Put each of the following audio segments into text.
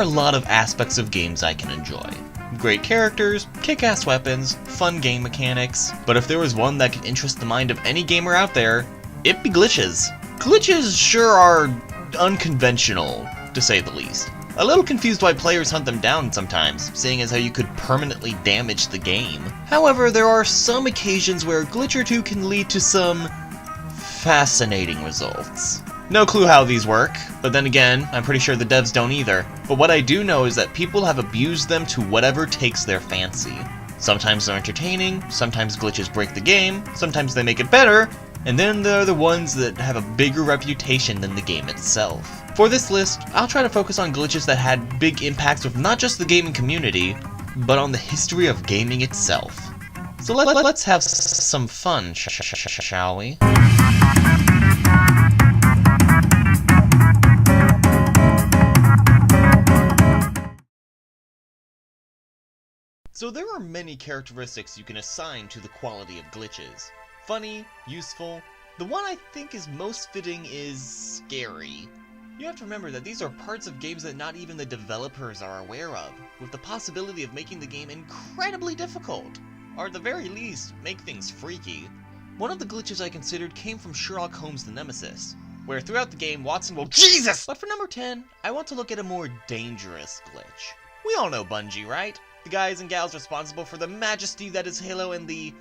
are a lot of aspects of games I can enjoy. Great characters, kick-ass weapons, fun game mechanics, but if there was one that could interest the mind of any gamer out there, it'd be glitches. Glitches sure are unconventional, to say the least. A little confused why players hunt them down sometimes, seeing as how you could permanently damage the game. However, there are some occasions where a glitch or two can lead to some fascinating results. No clue how these work, but then again, I'm pretty sure the devs don't either. But what I do know is that people have abused them to whatever takes their fancy. Sometimes they're entertaining, sometimes glitches break the game, sometimes they make it better, and then there are the ones that have a bigger reputation than the game itself. For this list, I'll try to focus on glitches that had big impacts with not just the gaming community, but on the history of gaming itself. So let's have some fun, shall we? So there are many characteristics you can assign to the quality of glitches. Funny, useful. The one I think is most fitting is scary. You have to remember that these are parts of games that not even the developers are aware of, with the possibility of making the game incredibly difficult, or at the very least, make things freaky. One of the glitches I considered came from Sherlock Holmes' The Nemesis, where throughout the game Watson will Jesus! But for number 10, I want to look at a more dangerous glitch. We all know Bungie, right? The guys and gals responsible for the majesty that is Halo and the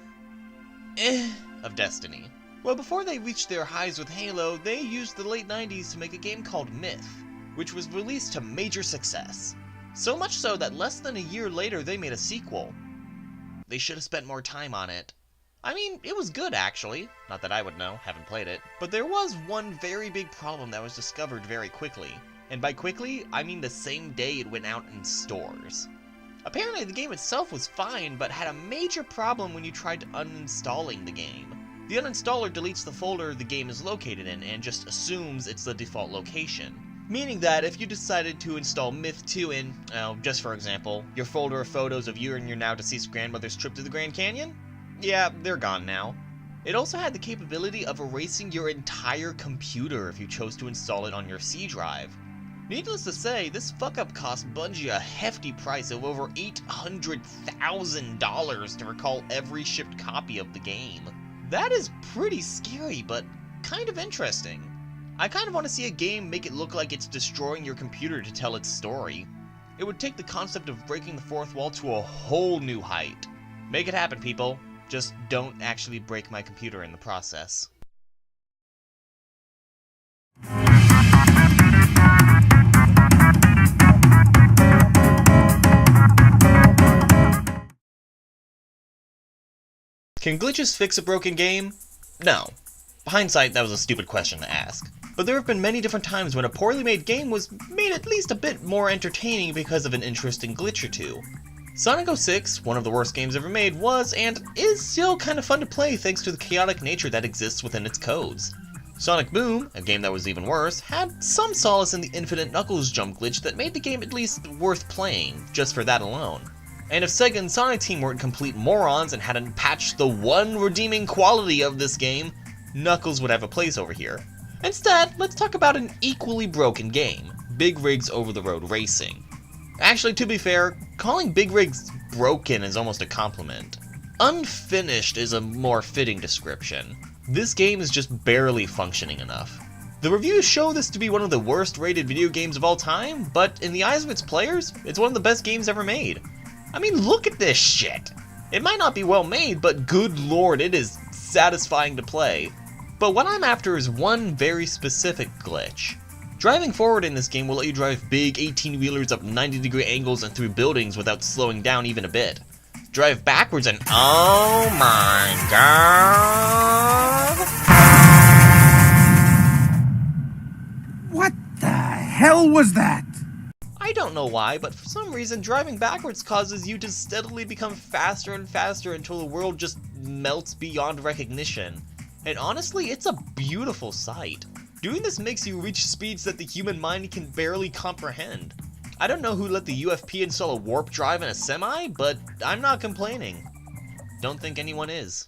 of Destiny. Well, before they reached their highs with Halo, they used the late 90s to make a game called Myth, which was released to major success. So much so that less than a year later they made a sequel. They should have spent more time on it. I mean, it was good actually. Not that I would know, haven't played it. But there was one very big problem that was discovered very quickly. And by quickly, I mean the same day it went out in stores. Apparently the game itself was fine, but had a major problem when you tried uninstalling the game. The uninstaller deletes the folder the game is located in and just assumes it's the default location. Meaning that if you decided to install Myth 2 in, just for example, your folder of photos of you and your now-deceased grandmother's trip to the Grand Canyon, yeah, they're gone now. It also had the capability of erasing your entire computer if you chose to install it on your C drive. Needless to say, this fuck-up cost Bungie a hefty price of over $800,000 to recall every shipped copy of the game. That is pretty scary, but kind of interesting. I kind of want to see a game make it look like it's destroying your computer to tell its story. It would take the concept of breaking the fourth wall to a whole new height. Make it happen, people. Just don't actually break my computer in the process. Can glitches fix a broken game? No. Hindsight, that was a stupid question to ask. But there have been many different times when a poorly made game was made at least a bit more entertaining because of an interesting glitch or two. Sonic 06, one of the worst games ever made, was and is still kind of fun to play thanks to the chaotic nature that exists within its codes. Sonic Boom, a game that was even worse, had some solace in the infinite Knuckles jump glitch that made the game at least worth playing, just for that alone. And if Sega and Sonic Team weren't complete morons and hadn't patched the one redeeming quality of this game, Knuckles would have a place over here. Instead, let's talk about an equally broken game, Big Rig's Over-the-Road Racing. Actually, to be fair, calling Big Rigs broken is almost a compliment. Unfinished is a more fitting description. This game is just barely functioning enough. The reviews show this to be one of the worst rated video games of all time, but in the eyes of its players, it's one of the best games ever made. I mean, look at this shit! It might not be well made, but good lord, it is satisfying to play. But what I'm after is one very specific glitch. Driving forward in this game will let you drive big 18-wheelers up 90-degree angles and through buildings without slowing down even a bit. Drive backwards and oh my god! What the hell was that? I don't know why, but for some reason driving backwards causes you to steadily become faster and faster until the world just melts beyond recognition. And honestly, it's a beautiful sight. Doing this makes you reach speeds that the human mind can barely comprehend. I don't know who let the UFP install a warp drive in a semi, but I'm not complaining. Don't think anyone is.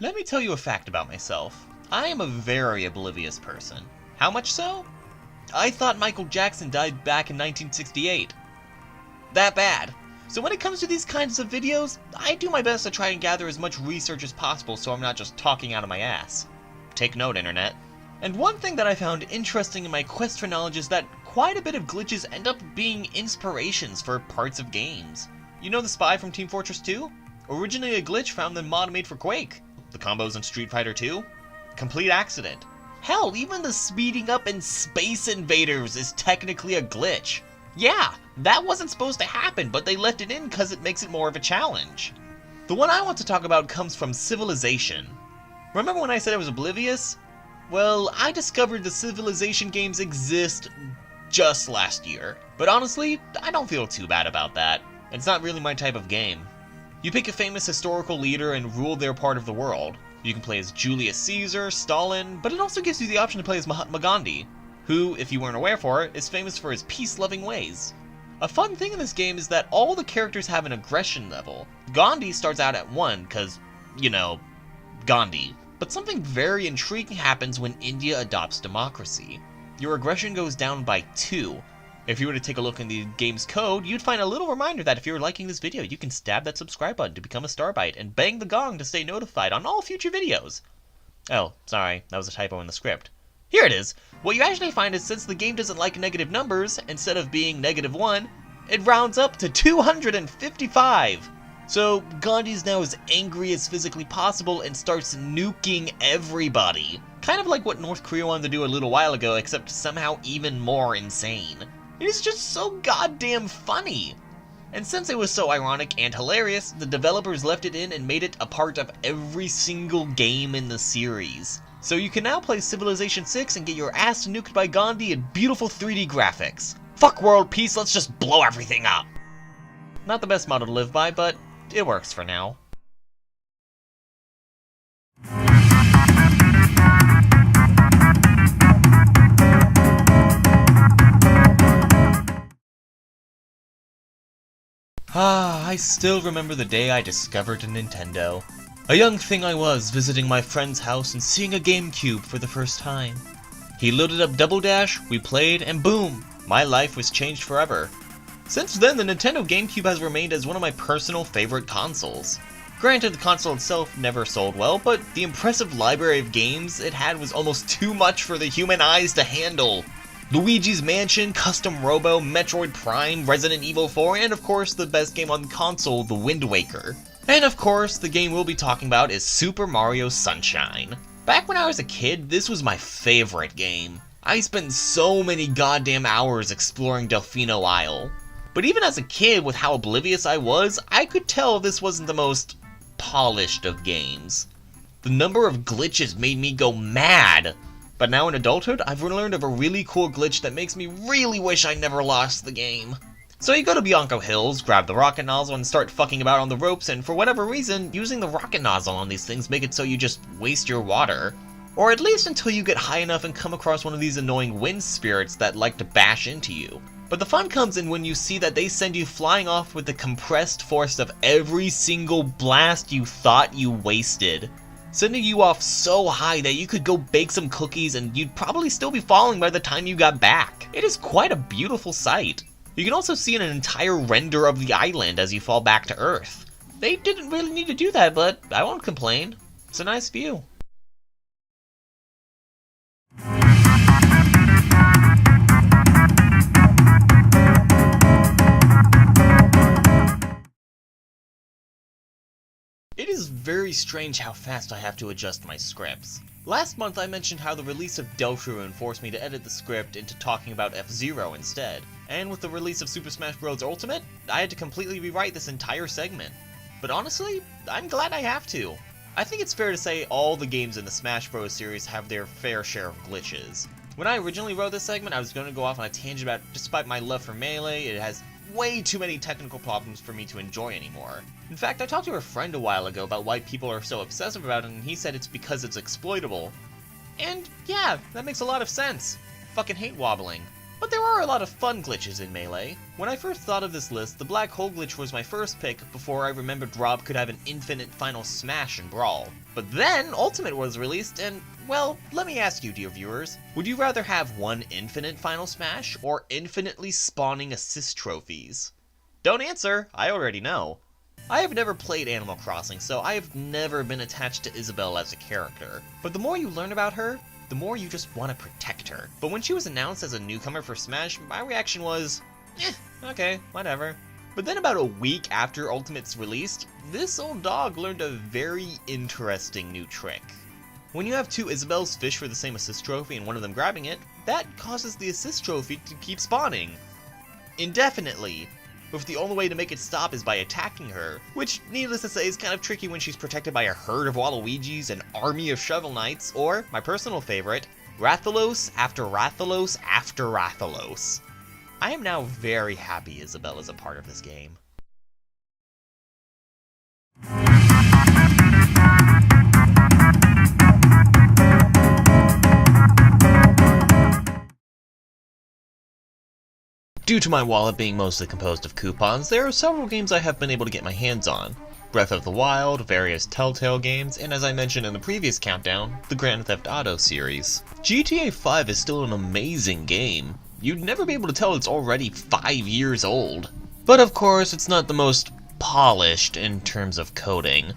Let me tell you a fact about myself. I am a very oblivious person. How much so? I thought Michael Jackson died back in 1968. That bad. So when it comes to these kinds of videos, I do my best to try and gather as much research as possible so I'm not just talking out of my ass. Take note, internet. And one thing that I found interesting in my quest for knowledge is that quite a bit of glitches end up being inspirations for parts of games. You know the spy from Team Fortress 2? Originally a glitch found in the mod made for Quake. The combos in Street Fighter 2? Complete accident. Hell, even the speeding up in Space Invaders is technically a glitch. Yeah, that wasn't supposed to happen, but they left it in because it makes it more of a challenge. The one I want to talk about comes from Civilization. Remember when I said I was oblivious? Well, I discovered the Civilization games exist just last year. But honestly, I don't feel too bad about that. It's not really my type of game. You pick a famous historical leader and rule their part of the world. You can play as Julius Caesar, Stalin, but it also gives you the option to play as Mahatma Gandhi, who, if you weren't aware for it, is famous for his peace-loving ways. A fun thing in this game is that all the characters have an aggression level. Gandhi starts out at 1, cause, you know, Gandhi. But something very intriguing happens when India adopts democracy. Your aggression goes down by 2. If you were to take a look in the game's code, you'd find a little reminder that if you're liking this video, you can stab that subscribe button to become a Starbite, and bang the gong to stay notified on all future videos. Oh, sorry, that was a typo in the script. Here it is! What you actually find is since the game doesn't like negative numbers, instead of being -1, it rounds up to 255! So, Gandhi's now as angry as physically possible and starts nuking everybody. Kind of like what North Korea wanted to do a little while ago, except somehow even more insane. It is just so goddamn funny! And since it was so ironic and hilarious, the developers left it in and made it a part of every single game in the series. So you can now play Civilization 6 and get your ass nuked by Gandhi in beautiful 3D graphics. Fuck world peace, let's just blow everything up! Not the best motto to live by, but it works for now. I still remember the day I discovered a Nintendo. A young thing I was, visiting my friend's house and seeing a GameCube for the first time. He loaded up Double Dash, we played, and boom! My life was changed forever. Since then, the Nintendo GameCube has remained as one of my personal favorite consoles. Granted, the console itself never sold well, but the impressive library of games it had was almost too much for the human eyes to handle. Luigi's Mansion, Custom Robo, Metroid Prime, Resident Evil 4, and of course the best game on the console, The Wind Waker. And of course, the game we'll be talking about is Super Mario Sunshine. Back when I was a kid, this was my favorite game. I spent so many goddamn hours exploring Delfino Isle. But even as a kid, with how oblivious I was, I could tell this wasn't the most polished of games. The number of glitches made me go mad. But now in adulthood, I've learned of a really cool glitch that makes me really wish I never lost the game. So you go to Bianco Hills, grab the rocket nozzle, and start fucking about on the ropes, and for whatever reason, using the rocket nozzle on these things make it so you just waste your water. Or at least until you get high enough and come across one of these annoying wind spirits that like to bash into you. But the fun comes in when you see that they send you flying off with the compressed force of every single blast you thought you wasted. Sending you off so high that you could go bake some cookies and you'd probably still be falling by the time you got back. It is quite a beautiful sight. You can also see an entire render of the island as you fall back to Earth. They didn't really need to do that, but I won't complain. It's a nice view. It is very strange how fast I have to adjust my scripts. Last month I mentioned how the release of Deltarune forced me to edit the script into talking about F-Zero instead, and with the release of Super Smash Bros. Ultimate, I had to completely rewrite this entire segment. But honestly, I'm glad I have to. I think it's fair to say all the games in the Smash Bros. Series have their fair share of glitches. When I originally wrote this segment, I was going to go off on a tangent about, despite my love for Melee, it has way too many technical problems for me to enjoy anymore. In fact, I talked to a friend a while ago about why people are so obsessive about it, and he said it's because it's exploitable. And yeah, that makes a lot of sense. Fucking hate wobbling. But there are a lot of fun glitches in Melee. When I first thought of this list, the black hole glitch was my first pick before I remembered Rob could have an infinite final smash in Brawl. But then Ultimate was released and, well, let me ask you, dear viewers, would you rather have one infinite final smash or infinitely spawning assist trophies? Don't answer, I already know. I have never played Animal Crossing, so I have never been attached to Isabelle as a character. But the more you learn about her, the more you just want to protect her. But when she was announced as a newcomer for Smash, my reaction was, okay, whatever. But then about a week after Ultimate's released, this old dog learned a very interesting new trick. When you have two Isabelles fish for the same assist trophy and one of them grabbing it, that causes the assist trophy to keep spawning indefinitely, with the only way to make it stop is by attacking her, which, needless to say, is kind of tricky when she's protected by a herd of Waluigis, an army of Shovel Knights, or, my personal favorite, Rathalos after Rathalos after Rathalos. I am now very happy Isabelle is a part of this game. Due to my wallet being mostly composed of coupons, there are several games I have been able to get my hands on. Breath of the Wild, various Telltale games, and as I mentioned in the previous countdown, the Grand Theft Auto series. GTA 5 is still an amazing game. You'd never be able to tell it's already 5 years old. But of course, it's not the most polished in terms of coding.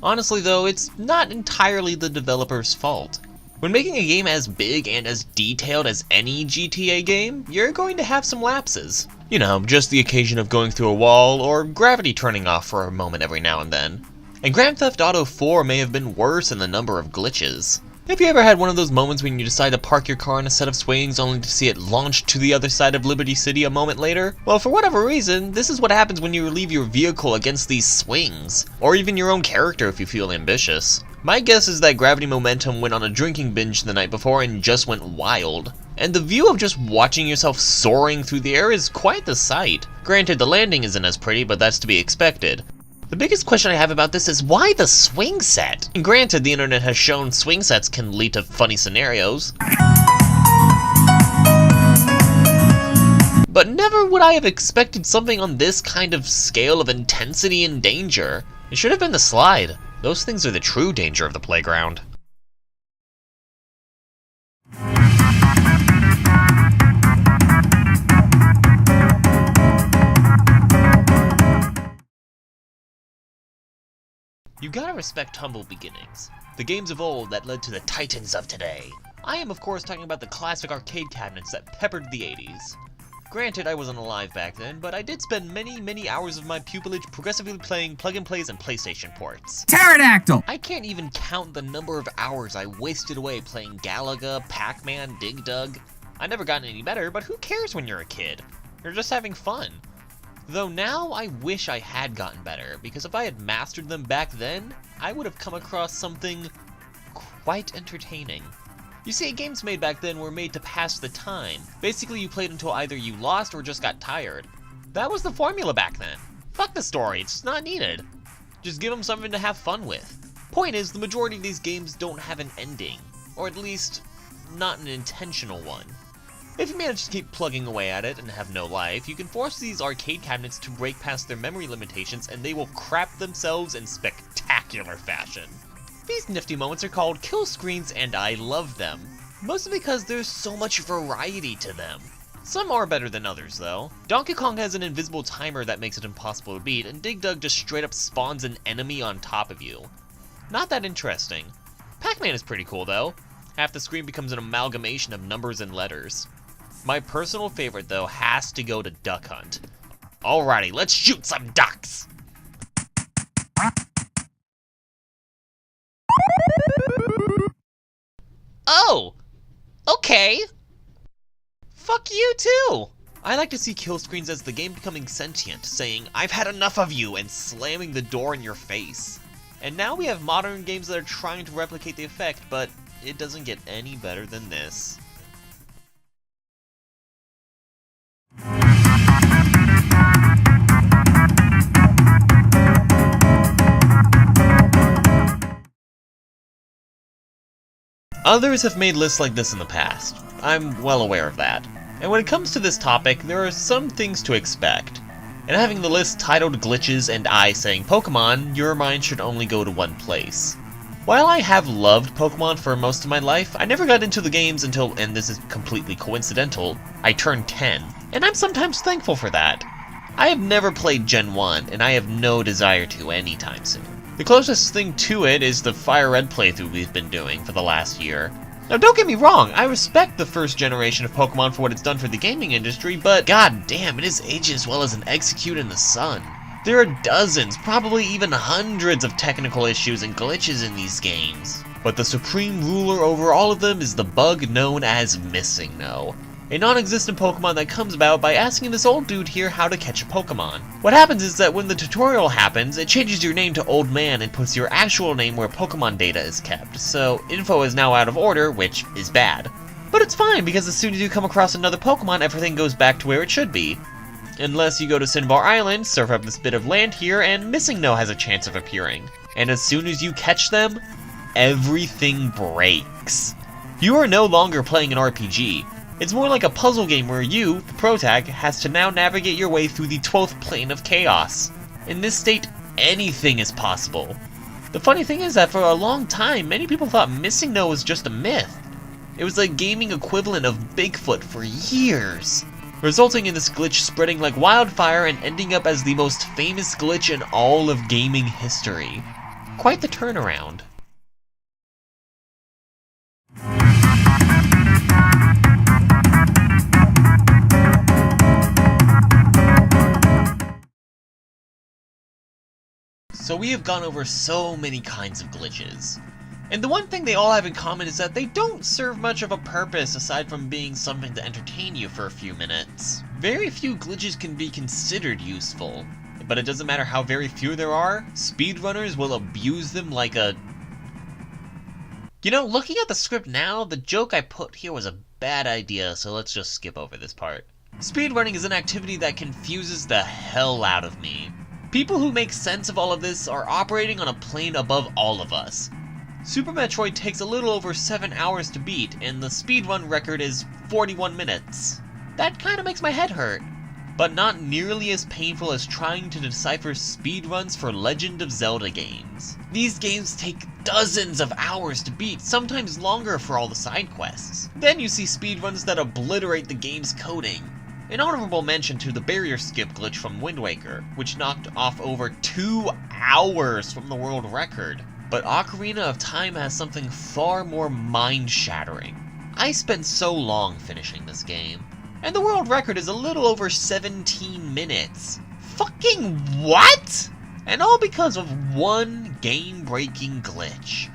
Honestly though, it's not entirely the developer's fault. When making a game as big and as detailed as any GTA game, you're going to have some lapses. You know, just the occasion of going through a wall, or gravity turning off for a moment every now and then. And Grand Theft Auto 4 may have been worse in the number of glitches. Have you ever had one of those moments when you decide to park your car on a set of swings only to see it launch to the other side of Liberty City a moment later? Well, for whatever reason, this is what happens when you leave your vehicle against these swings, or even your own character if you feel ambitious. My guess is that Gravity Momentum went on a drinking binge the night before and just went wild. And the view of just watching yourself soaring through the air is quite the sight. Granted, the landing isn't as pretty, but that's to be expected. The biggest question I have about this is why the swing set? And granted, the internet has shown swing sets can lead to funny scenarios. But never would I have expected something on this kind of scale of intensity and danger. It should have been the slide. Those things are the true danger of the playground. You gotta respect humble beginnings. The games of old that led to the titans of today. I am of course talking about the classic arcade cabinets that peppered the 80s. Granted, I wasn't alive back then, but I did spend many hours of my pupillage progressively playing plug-and-plays and PlayStation ports. Pterodactyl! I can't even count the number of hours I wasted away playing Galaga, Pac-Man, Dig Dug. I never gotten any better, but who cares when you're a kid? You're just having fun. Though now I wish I had gotten better, because if I had mastered them back then, I would have come across something quite entertaining. You see, games made back then were made to pass the time. Basically, you played until either you lost or just got tired. That was the formula back then. Fuck the story, it's not needed. Just give them something to have fun with. Point is, the majority of these games don't have an ending. Or at least, not an intentional one. If you manage to keep plugging away at it and have no life, you can force these arcade cabinets to break past their memory limitations and they will crap themselves in spectacular fashion. These nifty moments are called kill screens and I love them. Mostly because there's so much variety to them. Some are better than others though. Donkey Kong has an invisible timer that makes it impossible to beat, and Dig Dug just straight up spawns an enemy on top of you. Not that interesting. Pac-Man is pretty cool though. Half the screen becomes an amalgamation of numbers and letters. My personal favorite though has to go to Duck Hunt. Alrighty, let's shoot some ducks! Oh! Okay! Fuck you too! I like to see kill screens as the game becoming sentient, saying, "I've had enough of you," and slamming the door in your face. And now we have modern games that are trying to replicate the effect, but it doesn't get any better than this. Others have made lists like this in the past. I'm well aware of that. And when it comes to this topic, there are some things to expect. And having the list titled Glitches and I saying Pokemon, your mind should only go to one place. While I have loved Pokemon for most of my life, I never got into the games until, and this is completely coincidental, I turned 10. And I'm sometimes thankful for that. I have never played Gen 1, and I have no desire to anytime soon. The closest thing to it is the Fire Red playthrough we've been doing for the last year. Now don't get me wrong, I respect the first generation of Pokemon for what it's done for the gaming industry, but god damn, it is aged as well as an Execute in the sun. There are dozens, probably even hundreds of technical issues and glitches in these games. But the supreme ruler over all of them is the bug known as Missing No. A non-existent Pokemon that comes about by asking this old dude here how to catch a Pokemon. What happens is that when the tutorial happens, it changes your name to Old Man and puts your actual name where Pokemon data is kept, so info is now out of order, which is bad. But it's fine, because as soon as you come across another Pokemon, everything goes back to where it should be. Unless you go to Cinnabar Island, surf up this bit of land here, and Missing No has a chance of appearing. And as soon as you catch them, everything breaks. You are no longer playing an RPG. It's more like a puzzle game where you, the protag, has to now navigate your way through the 12th plane of chaos. In this state, anything is possible. The funny thing is that for a long time, many people thought Missing No was just a myth. It was the gaming equivalent of Bigfoot for years, resulting in this glitch spreading like wildfire and ending up as the most famous glitch in all of gaming history. Quite the turnaround. So we have gone over so many kinds of glitches. And the one thing they all have in common is that they don't serve much of a purpose aside from being something to entertain you for a few minutes. Very few glitches can be considered useful, but it doesn't matter how very few there are, speedrunners will abuse them like a... You know, looking at the script now, the joke I put here was a bad idea, so let's just skip over this part. Speedrunning is an activity that confuses the hell out of me. People who make sense of all of this are operating on a plane above all of us. Super Metroid takes a little over 7 hours to beat, and the speedrun record is 41 minutes. That kinda makes my head hurt. But not nearly as painful as trying to decipher speedruns for Legend of Zelda games. These games take dozens of hours to beat, sometimes longer for all the side quests. Then you see speedruns that obliterate the game's coding. An honorable mention to the barrier skip glitch from Wind Waker, which knocked off over 2 hours from the world record. But Ocarina of Time has something far more mind-shattering. I spent so long finishing this game, and the world record is a little over 17 minutes. Fucking what? And all because of one game-breaking glitch.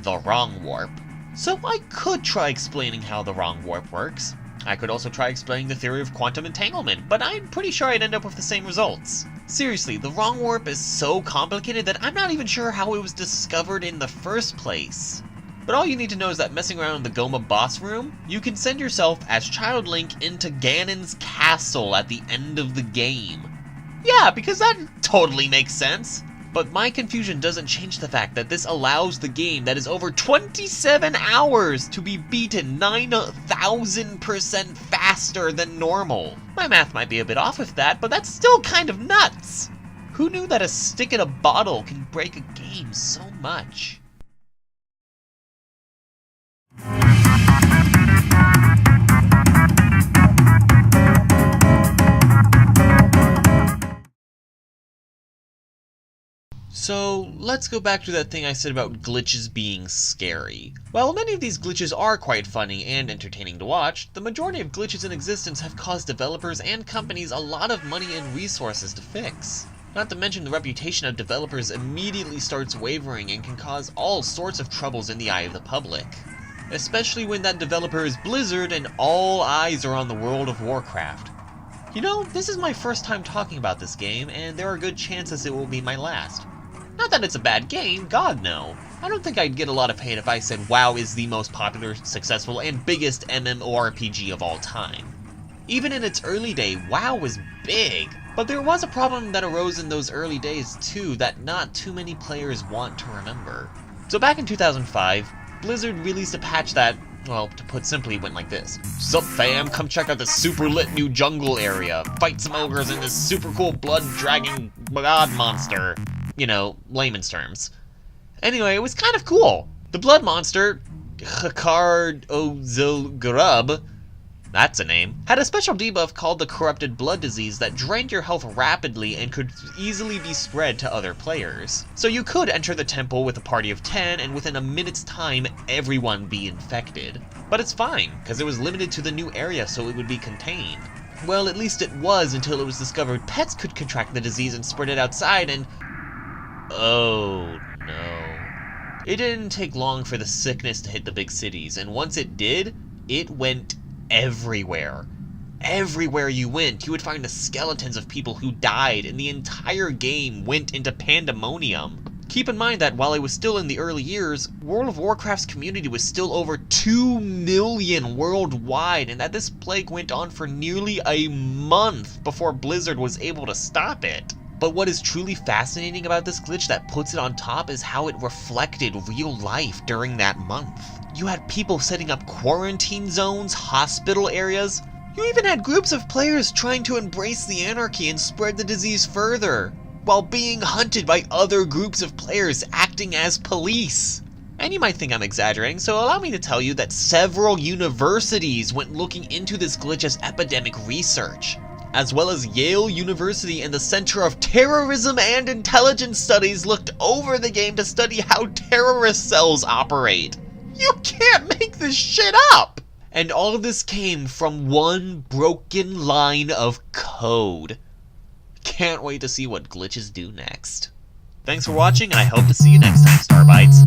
The wrong warp. So I could try explaining how the wrong warp works. I could also try explaining the theory of quantum entanglement, but I'm pretty sure I'd end up with the same results. Seriously, the wrong warp is so complicated that I'm not even sure how it was discovered in the first place. But all you need to know is that messing around in the Goma boss room, you can send yourself as Child Link into Ganon's castle at the end of the game. Yeah, because that totally makes sense. But my confusion doesn't change the fact that this allows the game that is over 27 hours to be beaten 9,000% faster than normal. My math might be a bit off with that, but that's still kind of nuts. Who knew that a stick in a bottle can break a game so much? So, let's go back to that thing I said about glitches being scary. While many of these glitches are quite funny and entertaining to watch, the majority of glitches in existence have caused developers and companies a lot of money and resources to fix. Not to mention the reputation of developers immediately starts wavering and can cause all sorts of troubles in the eye of the public. Especially when that developer is Blizzard and all eyes are on the world of Warcraft. You know, this is my first time talking about this game, and there are good chances it will be my last. Not that it's a bad game, god no. I don't think I'd get a lot of hate if I said WoW is the most popular, successful, and biggest MMORPG of all time. Even in its early day, WoW was big, but there was a problem that arose in those early days too that not too many players want to remember. So back in 2005, Blizzard released a patch that, Well, to put simply, it went like this. Sup fam, come check out this super lit new jungle area. Fight some ogres in this super cool blood-dragging god monster. You know, layman's terms. Anyway, it was kind of cool. The blood monster, Hakard Ozilgrub, that's a name, had a special debuff called the Corrupted Blood Disease that drained your health rapidly and could easily be spread to other players. So you could enter the temple with a party of 10 and within a minute's time everyone be infected. But it's fine, because it was limited to the new area so it would be contained. Well, at least it was until it was discovered pets could contract the disease and spread it outside and... oh no. It didn't take long for the sickness to hit the big cities, and once it did, it went everywhere. Everywhere you went, you would find the skeletons of people who died, and the entire game went into pandemonium. Keep in mind that while it was still in the early years, World of Warcraft's community was still over 2 million worldwide, and that this plague went on for nearly a month before Blizzard was able to stop it. But what is truly fascinating about this glitch that puts it on top is how it reflected real life during that month. You had people setting up quarantine zones, hospital areas. You even had groups of players trying to embrace the anarchy and spread the disease further, while being hunted by other groups of players acting as police. And you might think I'm exaggerating, so allow me to tell you that several universities went looking into this glitch as epidemic research, as well as Yale University and the Center of Terrorism and Intelligence Studies looked over the game to study how terrorist cells operate. You can't make this shit up! And all of this came from one broken line of code. Can't wait to see what glitches do next. Thanks for watching, and I hope to see you next time, Starbites.